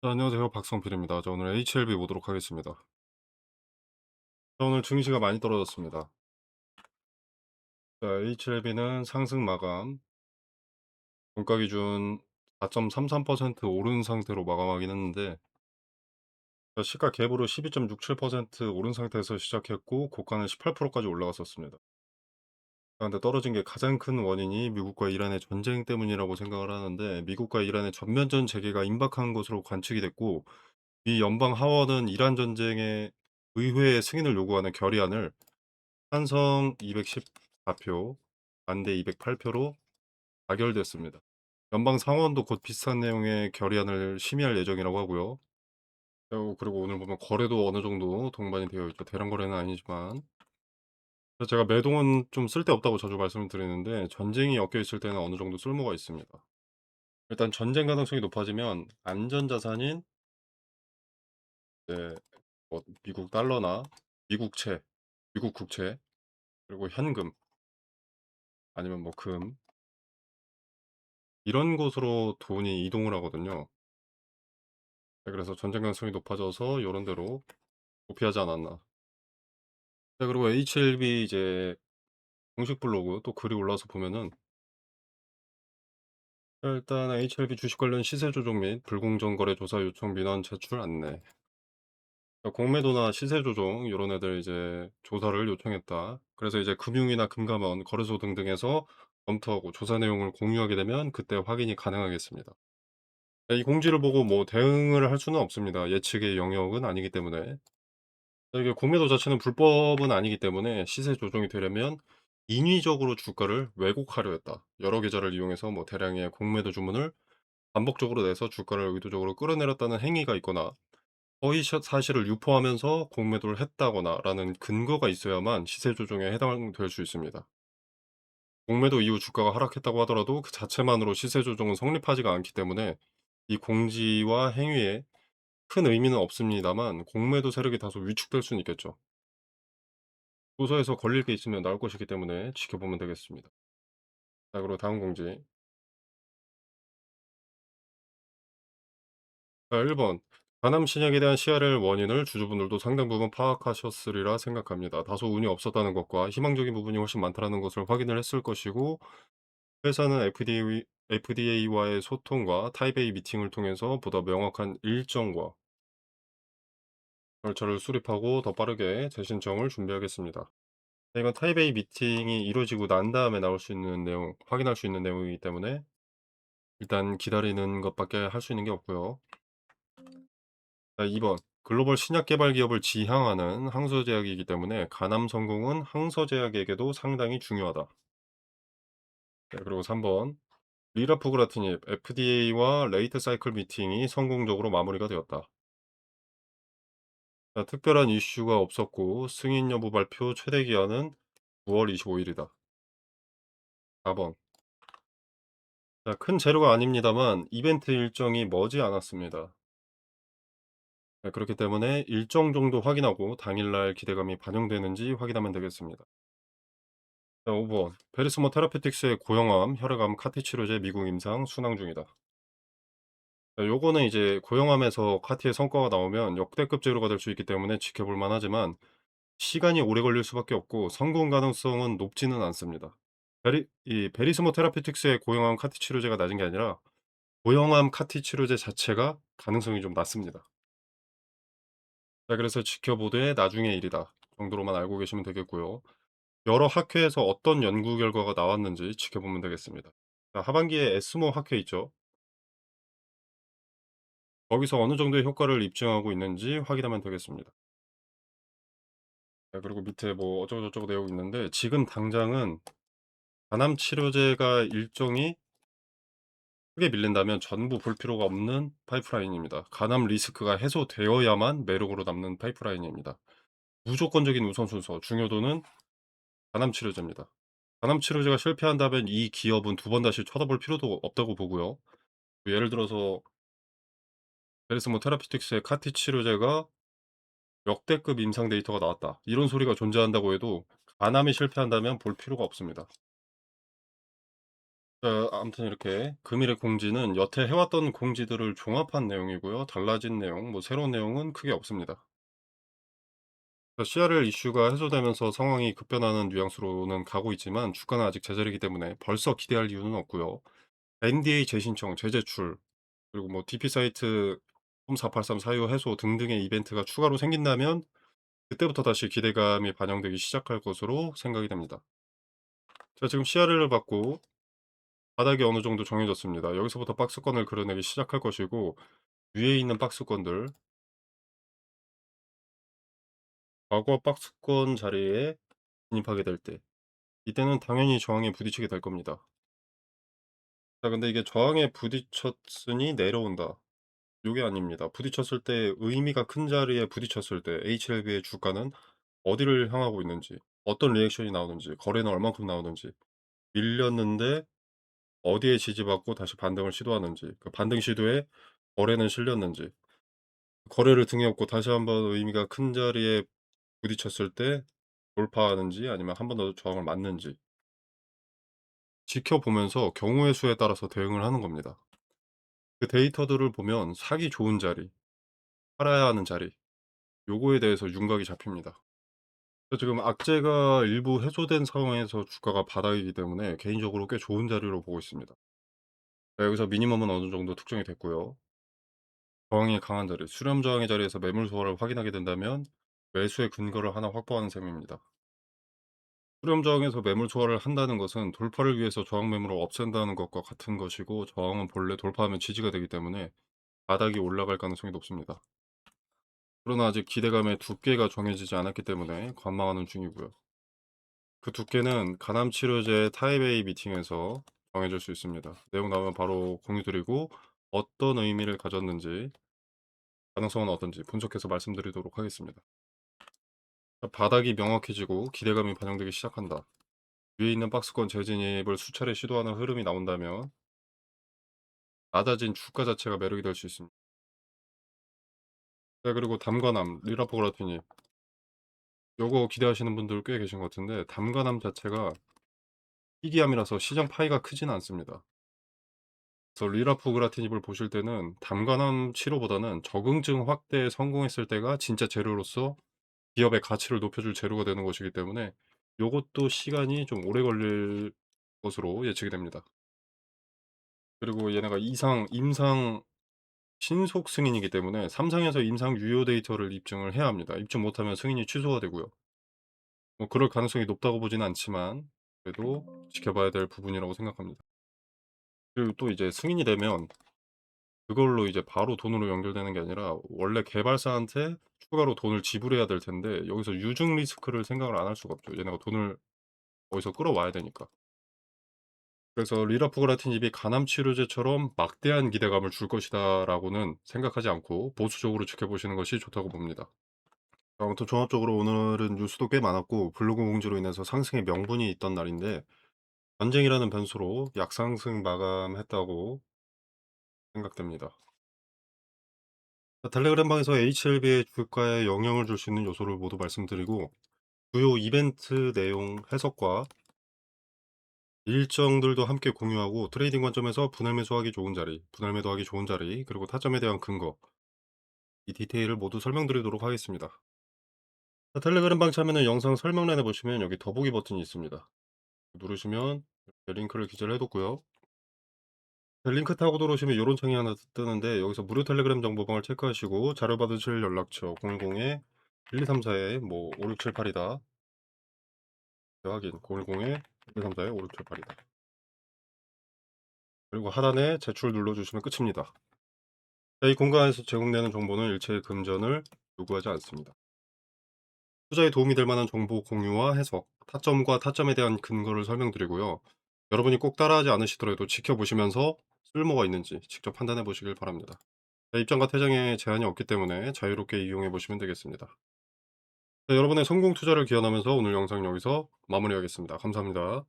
네, 안녕하세요. 박성필입니다. 저 오늘 HLB 보도록 하겠습니다. 오늘 증시가 많이 떨어졌습니다. 자, HLB는 상승 마감, 종가 기준 4.33% 오른 상태로 마감하긴 했는데, 시가 갭으로 12.67% 오른 상태에서 시작했고, 고가는 18%까지 올라갔었습니다. 그런데 떨어진 게 가장 큰 원인이 미국과 이란의 전쟁 때문이라고 생각을 하는데, 미국과 이란의 전면전 재개가 임박한 것으로 관측이 됐고, 미 연방 하원은 이란 전쟁에 의회의 승인을 요구하는 결의안을 찬성 214표, 반대 208표로 가결됐습니다. 연방 상원도 곧 비슷한 내용의 결의안을 심의할 예정이라고 하고요. 그리고 오늘 보면 거래도 어느 정도 동반이 되어 있죠. 대량 거래는 아니지만. 그래서 제가 매동은 좀 쓸데없다고 자주 말씀을 드리는데 전쟁이 엮여 있을 때는 어느 정도 쓸모가 있습니다. 일단 전쟁 가능성이 높아지면 안전자산인 이제 뭐 미국 달러나 미국채, 미국 국채, 그리고 현금 아니면 뭐 금 이런 곳으로 돈이 이동을 하거든요. 네, 그래서 전쟁 가능성이 높아져서 요런 데로 도피하지 않았나. 네, 그리고 HLB 이제 공식 블로그 또 글이 올라와서 보면은 일단 HLB 주식 관련 시세 조정 및 불공정 거래 조사 요청 민원 제출 안내. 공매도나 시세 조정 요런 애들 이제 조사를 요청했다. 그래서 이제 금융이나 금감원, 거래소 등등에서 검토하고 조사 내용을 공유하게 되면 그때 확인이 가능하겠습니다. 네, 이 공지를 보고 뭐 대응을 할 수는 없습니다. 예측의 영역은 아니기 때문에. 이게 공매도 자체는 불법은 아니기 때문에 시세 조정이 되려면 인위적으로 주가를 왜곡하려 했다. 여러 계좌를 이용해서 뭐 대량의 공매도 주문을 반복적으로 내서 주가를 의도적으로 끌어내렸다는 행위가 있거나 허위 사실을 유포하면서 공매도를 했다거나라는 근거가 있어야만 시세 조정에 해당될 수 있습니다. 공매도 이후 주가가 하락했다고 하더라도 그 자체만으로 시세 조정은 성립하지가 않기 때문에 이 공지와 행위에 큰 의미는 없습니다만 공매도 세력이 다소 위축될 수는 있겠죠. 조사에서 걸릴 게 있으면 나올 것이기 때문에 지켜보면 되겠습니다. 자, 그리고 다음 공지. 자, 1번. 간암 신약에 대한 CRL 원인을 주주분들도 상당 부분 파악하셨으리라 생각합니다. 다소 운이 없었다는 것과 희망적인 부분이 훨씬 많다는 것을 확인을 했을 것이고, 회사는 FDA와의 소통과 타이베이 미팅을 통해서 보다 명확한 일정과 절차를 수립하고 더 빠르게 재신청을 준비하겠습니다. 네, 이건 타이베이 미팅이 이루어지고 난 다음에 나올 수 있는 내용, 확인할 수 있는 내용이기 때문에 일단 기다리는 것밖에 할 수 있는 게 없고요. 자, 2번. 글로벌 신약 개발 기업을 지향하는 항소제약이기 때문에 간암 성공은 항소제약에게도 상당히 중요하다. 네, 그리고 3번. 리라프그라티닙 FDA와 레이트 사이클 미팅이 성공적으로 마무리가 되었다. 자, 특별한 이슈가 없었고 승인 여부 발표 최대 기한은 9월 25일이다. 4번. 자, 큰 재료가 아닙니다만 이벤트 일정이 머지 않았습니다. 네, 그렇기 때문에 일정 정도 확인하고 당일날 기대감이 반영되는지 확인하면 되겠습니다. 자, 5번. 베리스모 테라피틱스의 고형암, 혈액암, 카티 치료제 미국 임상 순항 중이다. 자, 요거는 이제 고형암에서 카티의 성과가 나오면 역대급 재료가 될 수 있기 때문에 지켜볼 만하지만 시간이 오래 걸릴 수밖에 없고 성공 가능성은 높지는 않습니다. 이 베리스모 테라피틱스의 고형암 카티 치료제가 낮은 게 아니라 고형암 카티 치료제 자체가 가능성이 좀 낮습니다. 자, 그래서 지켜보되 나중의 일이다 정도로만 알고 계시면 되겠고요. 여러 학회에서 어떤 연구 결과가 나왔는지 지켜보면 되겠습니다. 자, 하반기에 에스모 학회 있죠. 거기서 어느 정도의 효과를 입증하고 있는지 확인하면 되겠습니다. 자, 그리고 밑에 뭐 어쩌고저쩌고 내용 있는데 지금 당장은 간암 치료제가 일정이 크게 밀린다면 전부 볼 필요가 없는 파이프라인입니다. 간암 리스크가 해소되어야만 매력으로 남는 파이프라인입니다. 무조건적인 우선순서, 중요도는 간암 치료제입니다. 간암 치료제가 실패한다면 이 기업은 두 번 다시 쳐다볼 필요도 없다고 보고요. 예를 들어서 베르스모 테라피틱스의 카티 치료제가 역대급 임상 데이터가 나왔다. 이런 소리가 존재한다고 해도 간암이 실패한다면 볼 필요가 없습니다. 자 아무튼 이렇게 금일의 공지는 여태 해왔던 공지들을 종합한 내용이고요. 달라진 내용 뭐 새로운 내용은 크게 없습니다. CRL 이슈가 해소되면서 상황이 급변하는 뉘앙스로는 가고 있지만 주가는 아직 제자리이기 때문에 벌써 기대할 이유는 없고요. NDA 재신청, 재제출, 그리고 뭐 DP 사이트 홈 483 사유 해소 등등의 이벤트가 추가로 생긴다면 그때부터 다시 기대감이 반영되기 시작할 것으로 생각이 됩니다. 자 지금 CRL을 받고 바닥이 어느 정도 정해졌습니다. 여기서부터 박스권을 그려내기 시작할 것이고 위에 있는 박스권들 과거 박스권 자리에 진입하게 될 때 이때는 당연히 저항에 부딪히게 될 겁니다. 자 근데 이게 저항에 부딪혔으니 내려온다. 요게 아닙니다. 부딪혔을 때 의미가 큰 자리에 부딪혔을 때 HLB의 주가는 어디를 향하고 있는지, 어떤 리액션이 나오는지, 거래는 얼만큼 나오는지, 밀렸는데 어디에 지지받고 다시 반등을 시도하는지, 그 반등 시도에 거래는 실렸는지, 거래를 등에 업고 다시 한번 의미가 큰 자리에 부딪혔을 때 돌파하는지 아니면 한 번 더 저항을 맞는지 지켜보면서 경우의 수에 따라서 대응을 하는 겁니다. 그 데이터들을 보면 사기 좋은 자리, 팔아야 하는 자리, 요거에 대해서 윤곽이 잡힙니다. 지금 악재가 일부 해소된 상황에서 주가가 바닥이기 때문에 개인적으로 꽤 좋은 자리로 보고 있습니다. 자, 여기서 미니멈은 어느 정도 특정이 됐고요. 저항이 강한 자리, 수렴 저항의 자리에서 매물 소화를 확인하게 된다면 매수의 근거를 하나 확보하는 셈입니다. 수렴 저항에서 매물 소화를 한다는 것은 돌파를 위해서 저항 매물을 없앤다는 것과 같은 것이고 저항은 본래 돌파하면 지지가 되기 때문에 바닥이 올라갈 가능성이 높습니다. 그러나 아직 기대감의 두께가 정해지지 않았기 때문에 관망하는 중이고요. 그 두께는 간암 치료제 타입A 미팅에서 정해질 수 있습니다. 내용 나오면 바로 공유 드리고 어떤 의미를 가졌는지 가능성은 어떤지 분석해서 말씀드리도록 하겠습니다. 바닥이 명확해지고 기대감이 반영되기 시작한다. 위에 있는 박스권 재진입을 수차례 시도하는 흐름이 나온다면 낮아진 주가 자체가 매력이 될 수 있습니다. 네, 그리고 담관함, 리라포그라티니 요거 기대하시는 분들 꽤 계신 것 같은데 담관함 자체가 희귀함이라서 시장 파이가 크진 않습니다. 그래서 리라포그라티닙을 보실 때는 담관함 치료보다는 적응증 확대에 성공했을 때가 진짜 재료로서 기업의 가치를 높여줄 재료가 되는 것이기 때문에 요것도 시간이 좀 오래 걸릴 것으로 예측이 됩니다. 그리고 얘네가 임상 신속 승인이기 때문에 3상에서 임상 유효 데이터를 입증을 해야 합니다. 입증 못하면 승인이 취소가 되고요. 뭐 그럴 가능성이 높다고 보지는 않지만 그래도 지켜봐야 될 부분이라고 생각합니다. 그리고 또 이제 승인이 되면 그걸로 이제 바로 돈으로 연결되는 게 아니라 원래 개발사한테 추가로 돈을 지불해야 될 텐데 여기서 유증 리스크를 생각을 안 할 수가 없죠. 얘네가 돈을 어디서 끌어와야 되니까. 그래서 리라포그라틴입이 간암 치료제처럼 막대한 기대감을 줄 것이다라고는 생각하지 않고 보수적으로 지켜보시는 것이 좋다고 봅니다. 아무튼 종합적으로 오늘은 뉴스도 꽤 많았고 블로그 공지로 인해서 상승의 명분이 있던 날인데 전쟁이라는 변수로 약상승 마감했다고 생각됩니다. 텔레그램방에서 HLB의 주가에 영향을 줄 수 있는 요소를 모두 말씀드리고 주요 이벤트 내용 해석과 일정들도 함께 공유하고 트레이딩 관점에서 분할 매수하기 좋은 자리, 분할 매도하기 좋은 자리, 그리고 타점에 대한 근거 이 디테일을 모두 설명드리도록 하겠습니다. 텔레그램방 참여는 영상 설명란에 보시면 여기 더보기 버튼이 있습니다. 누르시면 이렇게 링크를 기재를 해뒀고요. 링크 타고 들어오시면 이런 창이 하나 뜨는데 여기서 무료 텔레그램 정보방을 체크하시고 자료 받으실 연락처 010-1234에 뭐 5678이다. 확인 010-1234-5678이다. 그리고 하단에 제출 눌러주시면 끝입니다. 이 공간에서 제공되는 정보는 일체의 금전을 요구하지 않습니다. 투자에 도움이 될 만한 정보 공유와 해석, 타점과 타점에 대한 근거를 설명드리고요. 여러분이 꼭 따라하지 않으시더라도 지켜보시면서 쓸모가 있는지 직접 판단해 보시길 바랍니다. 입장과 퇴장에 제한이 없기 때문에 자유롭게 이용해 보시면 되겠습니다. 네, 여러분의 성공 투자를 기원하면서 오늘 영상 여기서 마무리하겠습니다. 감사합니다.